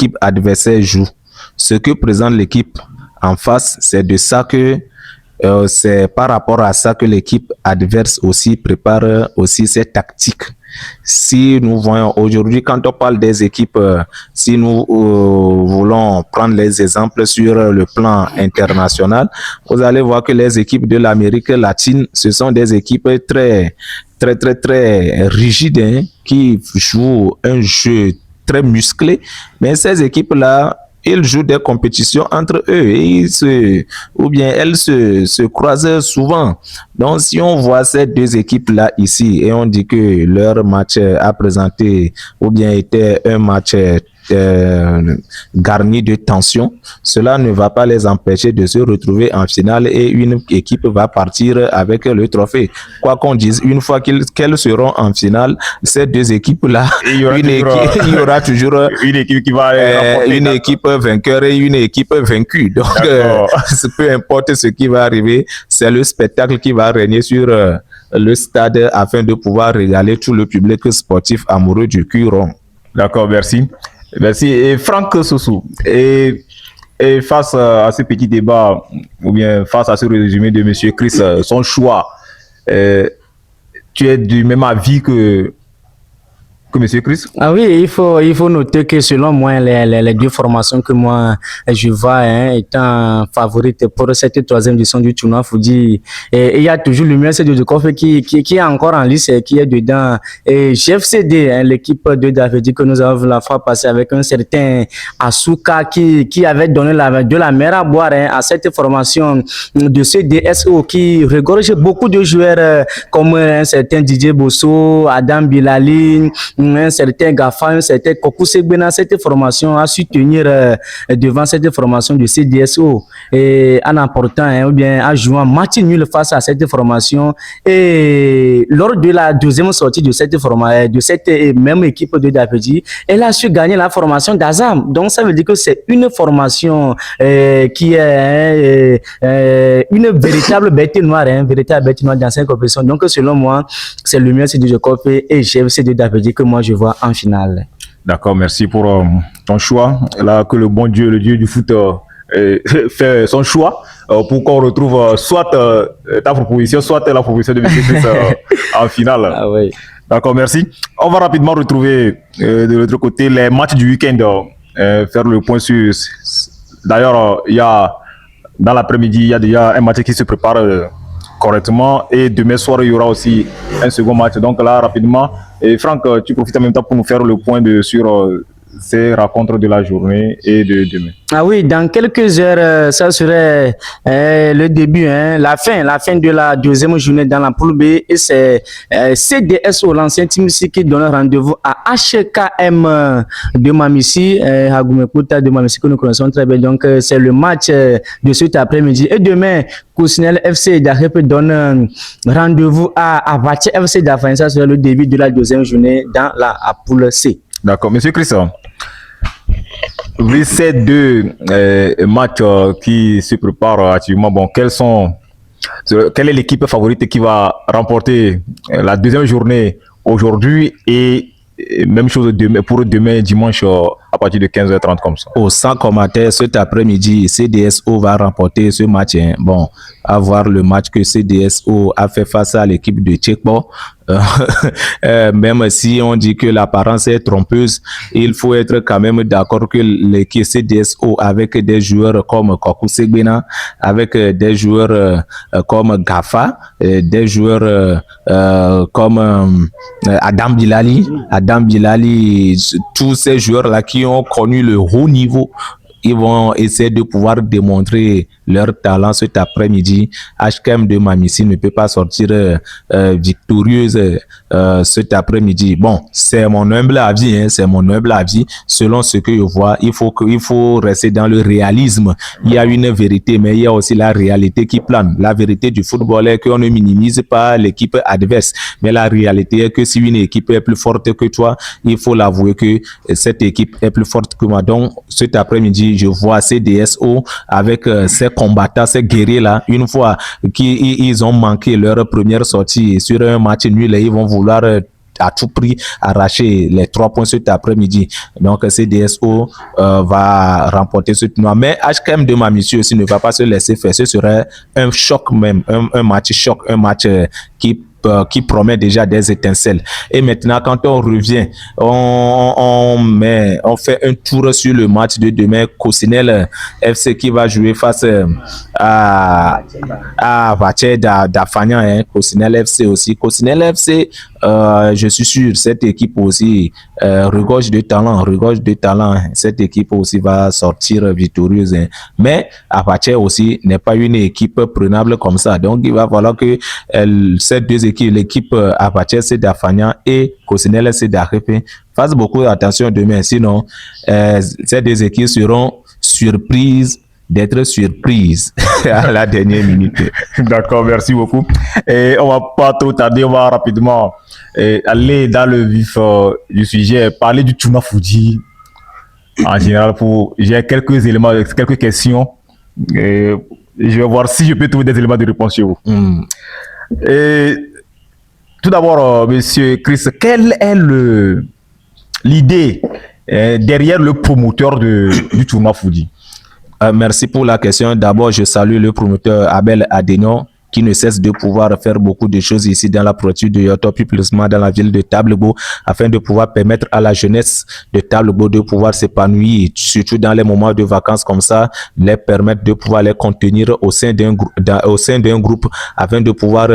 l'équipe adversaire joue. Ce que présente l'équipe en face, c'est de ça que c'est par rapport à ça que l'équipe adverse aussi prépare aussi ses tactiques. Si nous voyons aujourd'hui, quand on parle des équipes, si nous voulons prendre les exemples sur le plan international, vous allez voir que les équipes de l'Amérique latine, ce sont des équipes très rigides, hein, qui jouent un jeu très musclé. Mais ces équipes-là, ils jouent des compétitions entre eux et elles se croisent souvent. Donc, si on voit ces deux équipes-là ici et on dit que leur match a présenté ou bien était un match garni de tension, cela ne va pas les empêcher de se retrouver en finale et une équipe va partir avec le trophée. Quoi qu'on dise, une fois qu'elles seront en finale, ces deux équipes-là, il y aura toujours une équipe qui va une équipe vainqueur et une équipe vaincue. Donc, peu importe ce qui va arriver, c'est le spectacle qui va régner sur le stade afin de pouvoir régaler tout le public sportif amoureux du cul rond. D'accord, merci. Merci. Et Franck Sossou, et face à ce petit débat, ou bien face à ce résumé de M. Chris, son choix, tu es du même avis que M. Chris? Ah oui, il faut noter que selon moi, les deux formations que moi je vois, hein, étant favorites pour cette troisième édition du tournoi Foudy, et il y a toujours le meilleur de Kof qui est encore en lice et qui est dedans. Et GFCD, hein, l'équipe de Davidi que nous avons vu la fois passer avec un certain Asuka qui avait donné de la mer à boire, hein, à cette formation de CDSO qui regorge beaucoup de joueurs comme un certain Didier Bosso, Adam Bilali, un certain Gafa, un certain Kokou Segbena. Cette formation a su tenir devant cette formation de CDSO et en emportant, hein, ou bien en jouant match nul face à cette formation. Et lors de la deuxième sortie de cette formation, de cette même équipe de Dapedi, elle a su gagner la formation d'Azam. Donc ça veut dire que c'est une formation qui est une véritable bête noire, dans cette compétition. Donc selon moi, c'est le mieux, c'est de Jacob et GFC de Dapedi que moi je vois en finale. D'accord, merci pour ton choix. Là, que le bon Dieu, le Dieu du foot, fait son choix pour qu'on retrouve soit ta proposition, soit la proposition de M. Chris en finale. Ah oui. D'accord, merci. On va rapidement retrouver de l'autre côté les matchs du week-end, faire le point sur. D'ailleurs, dans l'après-midi, il y a déjà un match qui se prépare correctement et demain soir, il y aura aussi un second match. Donc là, rapidement, et Franck, tu profites en même temps pour nous faire le point sur ces rencontres de la journée et de demain. Ah oui, dans quelques heures, ça serait le début, hein, la fin de la deuxième journée dans la poule B. Et c'est CDSO, l'ancien team ici, qui donne rendez-vous à HKM de Mamissi, Hagoumekouta de Mamissi, que nous connaissons très bien. Donc, c'est le match de cet après-midi. Et demain, Koussinel FC d'Arep donne rendez-vous à Avache FC d'Afin. Ça sera le début de la deuxième journée dans la poule C. D'accord, Monsieur Christian. Oui, ces deux matchs qui se préparent activement, bon, quelle est l'équipe favorite qui va remporter la deuxième journée aujourd'hui et même chose pour demain dimanche à partir de 15h30 comme ça? Au sans commentaire, cet après-midi, CDSO va remporter ce match. Hein. Bon, à voir le match que CDSO a fait face à l'équipe de Tchekbo. Même si on dit que l'apparence est trompeuse, il faut être quand même d'accord que l'équipe CDSO avec des joueurs comme Kokou Segbena, avec des joueurs comme Gafa, des joueurs comme Adam Bilali, tous ces joueurs-là qui ont connu le haut niveau, ils vont essayer de pouvoir démontrer leur talent cet après-midi. HKM de Mamissi ne peut pas sortir victorieuse cet après-midi. Bon, c'est mon humble avis, hein, c'est mon humble avis. Selon ce que je vois, il faut rester dans le réalisme. Il y a une vérité, mais il y a aussi la réalité qui plane. La vérité du football est qu'on ne minimise pas l'équipe adverse, mais la réalité est que si une équipe est plus forte que toi, il faut l'avouer que cette équipe est plus forte que moi. Donc, cet après-midi, je vois CDSO avec ces combattants, ces guerriers-là, une fois qu'ils ont manqué leur première sortie sur un match nul, ils vont vouloir à tout prix arracher les 3 points cet après-midi. Donc CDSO va remporter ce tournoi. Mais HKM de Mamoudzou aussi ne va pas se laisser faire. Ce serait un choc même, un match choc, un match qui promet déjà des étincelles. Et maintenant, quand on revient, on fait un tour sur le match de demain. Cosinel FC qui va jouer face à Vache d'Afagnan, hein. Cosinel FC aussi. Cosinel FC, je suis sûr, cette équipe aussi regorge de talent. Cette équipe aussi va sortir victorieuse, hein. Mais Vache aussi n'est pas une équipe prenable comme ça. Donc, il va falloir que ces deux équipes, l'équipe Apache c'est d'Afagnan et Cosinel c'est d'Arepe, fassent beaucoup attention demain. Sinon, ces deux équipes seront surprises d'être surprises à la dernière minute. D'accord, merci beaucoup. Et on va pas trop tarder, on va rapidement aller dans le vif du sujet, parler du Tchouna Foudy. En général, j'ai quelques éléments, quelques questions. Et je vais voir si je peux trouver des éléments de réponse chez vous. Et tout d'abord, monsieur Chris, quelle est l'idée derrière le promoteur du tournoi Foudy? Merci pour la question. D'abord, je salue le promoteur Abel Adénon qui ne cesse de pouvoir faire beaucoup de choses ici dans la préfecture de Yoto, plus précisément dans la ville de Tablebo, afin de pouvoir permettre à la jeunesse de Tablebo de pouvoir s'épanouir, surtout dans les moments de vacances comme ça, les permettre de pouvoir les contenir au sein d'un groupe, afin de pouvoir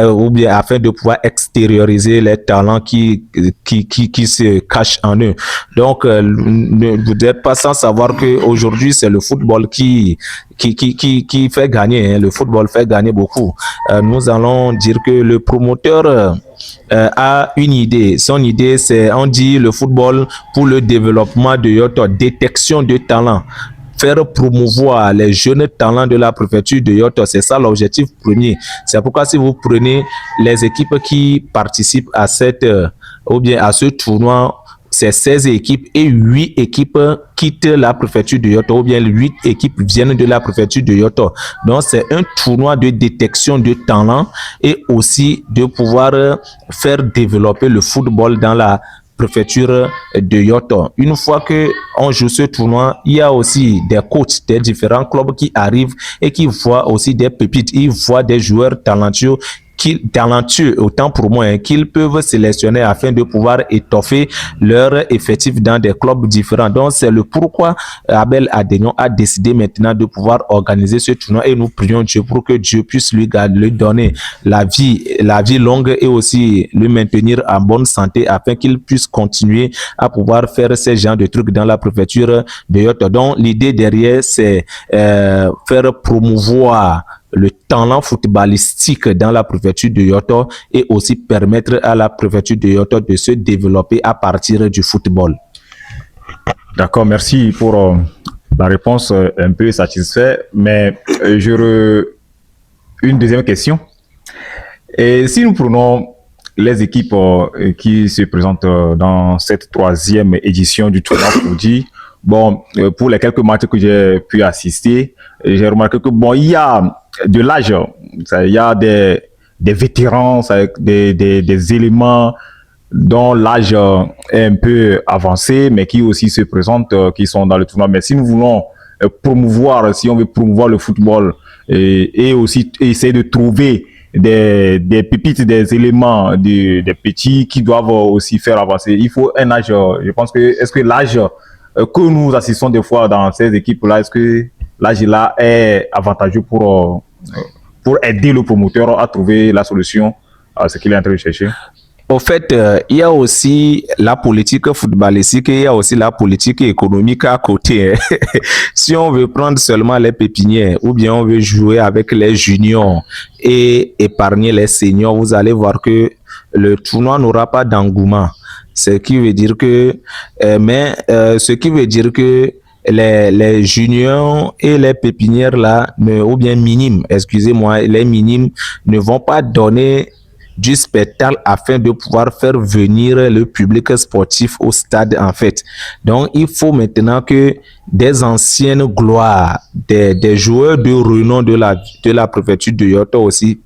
ou bien afin de pouvoir extérioriser les talents qui se cachent en eux. Donc, vous n'êtes pas sans savoir que aujourd'hui c'est le football qui fait gagner, hein. Le football fait gagner beaucoup. Nous allons dire que le promoteur a une idée. Son idée, c'est, on dit, le football pour le développement de Yoto, détection de talent. Faire promouvoir les jeunes talents de la préfecture de Yoto, c'est ça l'objectif premier. C'est pourquoi si vous prenez les équipes qui participent à ou bien à ce tournoi, c'est 16 équipes et 8 équipes quittent la préfecture de Yoto, ou bien 8 équipes viennent de la préfecture de Yoto. Donc, c'est un tournoi de détection de talent et aussi de pouvoir faire développer le football dans la préfecture de Yoto. Une fois que on joue ce tournoi, il y a aussi des coachs des différents clubs qui arrivent et qui voient aussi des pépites. Ils voient des joueurs talentueux autant pour moi, hein, qu'ils peuvent sélectionner afin de pouvoir étoffer leur effectif dans des clubs différents. Donc, c'est le pourquoi Abel Adénon a décidé maintenant de pouvoir organiser ce tournoi et nous prions Dieu pour que Dieu puisse lui donner la vie longue et aussi le maintenir en bonne santé afin qu'il puisse continuer à pouvoir faire ces genres de trucs dans la préfecture de Yoto. Donc, l'idée derrière, c'est faire promouvoir le talent footballistique dans la préfecture de Yoto et aussi permettre à la préfecture de Yoto de se développer à partir du football. D'accord, merci pour la réponse un peu satisfaite, mais une deuxième question. Et si nous prenons les équipes qui se présentent dans cette 3e édition du tournoi Foudy, bon, pour les quelques matchs que j'ai pu assister, j'ai remarqué que bon, il y a de l'âge, il y a des vétérans, des éléments dont l'âge est un peu avancé, mais qui aussi se présentent, qui sont dans le tournoi. Mais si nous voulons si on veut promouvoir le football et aussi essayer de trouver des pépites, des éléments, des petits qui doivent aussi faire avancer, il faut un âge. Je pense que, est-ce que l'âge que nous assistons des fois dans ces équipes-là, est-ce que l'âge-là est avantageux pour aider le promoteur à trouver la solution à ce qu'il est en train de chercher? Au fait, il y a aussi la politique footballistique et il y a aussi la politique économique à côté. Si on veut prendre seulement les pépinières ou bien on veut jouer avec les juniors et épargner les seniors, vous allez voir que le tournoi n'aura pas d'engouement. Ce qui veut dire que, les juniors et les pépinières là, ou bien minimes, excusez-moi, les minimes ne vont pas donner du spectacle afin de pouvoir faire venir le public sportif au stade en fait. Donc, il faut maintenant que des anciennes gloires, des joueurs de renom de la préfecture de Yoto aussi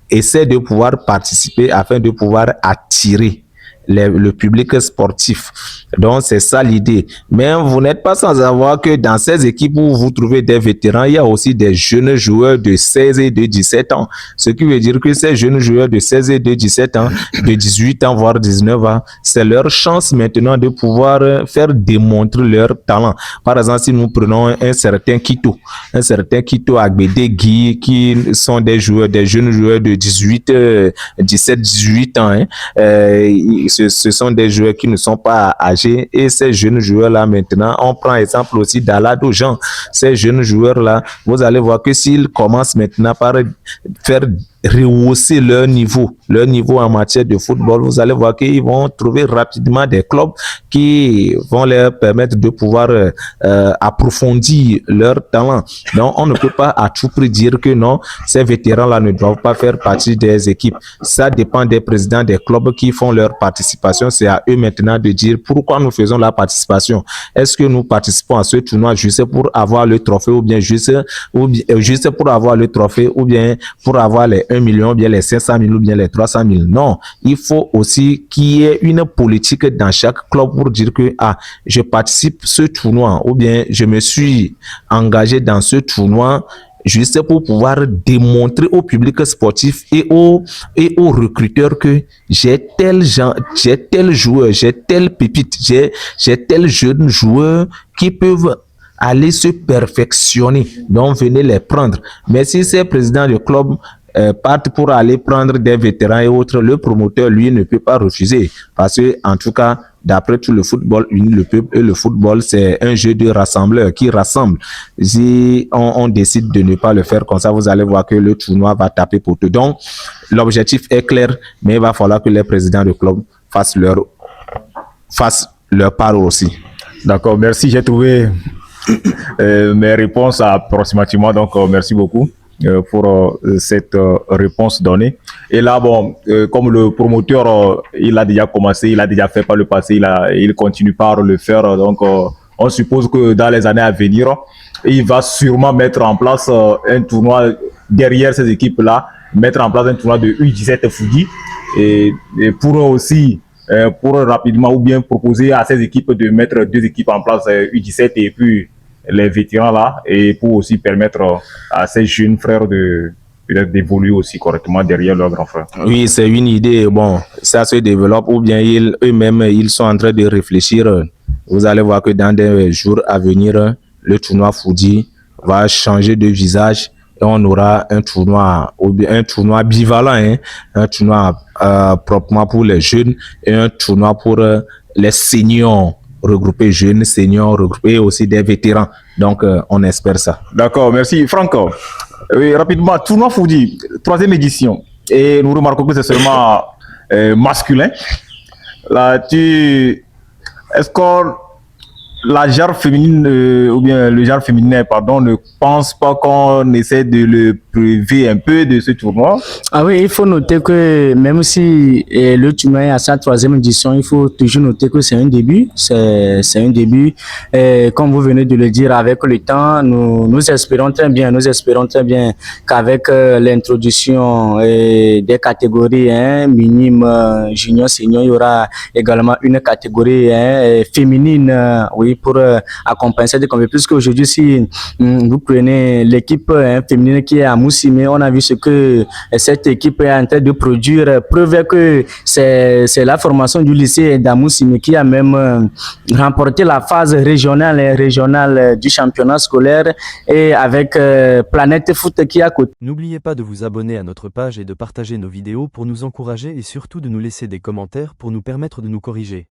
essaient de pouvoir participer afin de pouvoir attirer le public sportif. Donc, c'est ça l'idée. Mais vous n'êtes pas sans savoir que dans ces équipes où vous trouvez des vétérans, il y a aussi des jeunes joueurs de 16 et de 17 ans. Ce qui veut dire que ces jeunes joueurs de 16 et de 17 ans, de 18 ans, voire 19 ans, c'est leur chance maintenant de pouvoir faire démontrer leur talent. Par exemple, si nous prenons un certain Kito Agbede-Guy, qui sont des jeunes joueurs de 17, 18 ans, ce sont des joueurs qui ne sont pas âgés, et ces jeunes joueurs-là maintenant, on prend exemple aussi d'Alado Jean. Ces jeunes joueurs-là, vous allez voir que s'ils commencent maintenant par faire rehausser leur niveau en matière de football, vous allez voir qu'ils vont trouver rapidement des clubs qui vont leur permettre de pouvoir approfondir leur talent. Donc, on ne peut pas à tout prix dire que non, ces vétérans-là ne doivent pas faire partie des équipes. Ça dépend des présidents des clubs qui font leur participation. C'est à eux maintenant de dire pourquoi nous faisons la participation. Est-ce que nous participons à ce tournoi juste pour avoir le trophée, ou bien juste pour avoir le trophée, ou bien pour avoir les 1 million, ou bien les 500 000, ou bien les 300 000. Non, il faut aussi qu'il y ait une politique dans chaque club pour dire que je participe à ce tournoi, ou bien je me suis engagé dans ce tournoi juste pour pouvoir démontrer au public sportif et aux recruteurs que j'ai tel joueur, j'ai telle pépite, j'ai tel jeune joueur qui peuvent aller se perfectionner. Donc, venez les prendre. Mais si ces présidents de club partent pour aller prendre des vétérans et autres, le promoteur, lui, ne peut pas refuser. Parce que, en tout cas, d'après tout le football, le peuple et le football, c'est un jeu de rassembleurs qui rassemble. Si on décide de ne pas le faire comme ça, vous allez voir que le tournoi va taper pour tout. Donc, l'objectif est clair, mais il va falloir que les présidents de club fassent leur part aussi. D'accord, merci. J'ai trouvé mes réponses approximativement, donc merci beaucoup pour cette réponse donnée. Et là, bon, comme le promoteur, il a déjà commencé, il a déjà fait par le passé, il continue par le faire, donc on suppose que dans les années à venir, il va sûrement mettre en place un tournoi derrière ces équipes-là, mettre en place un tournoi de U17 Fougi, et pour aussi pour rapidement, ou bien proposer à ces équipes de mettre 2 équipes en place, U17 et puis les vétérans là, et pour aussi permettre à ces jeunes frères d'évoluer aussi correctement derrière leurs grands frères. Oui, c'est une idée. Bon, ça se développe, ou bien eux-mêmes, ils sont en train de réfléchir. Vous allez voir que dans des jours à venir, le tournoi Foudi va changer de visage et on aura un tournoi bivalent, un tournoi proprement pour les jeunes et un tournoi pour les seniors regroupés, jeunes, seniors regroupés, et aussi des vétérans. Donc, on espère ça. D'accord, merci. Franco, oui, rapidement, tournoi Foudi, 3e édition. Et nous remarquons que c'est seulement masculin. Là, est-ce que la genre féminine, ou bien le genre féminin, pardon, ne pense pas qu'on essaie de le priver un peu de ce tournoi? Ah oui, il faut noter que même si le tournoi est à sa 3e édition, il faut toujours noter que c'est un début. C'est un début. Comme vous venez de le dire, avec le temps, nous espérons très bien qu'avec l'introduction des catégories minimes, junior, senior, il y aura également une catégorie féminine, oui, pour accompagner cette compétition. Puisqu'aujourd'hui, si vous prenez l'équipe féminine qui est à Moussimé, on a vu ce que cette équipe est en train de produire. Preuve que c'est la formation du lycée d'Amoussime qui a même remporté la phase régionale du championnat scolaire, et avec Planète Foot qui est à côté. N'oubliez pas de vous abonner à notre page et de partager nos vidéos pour nous encourager, et surtout de nous laisser des commentaires pour nous permettre de nous corriger.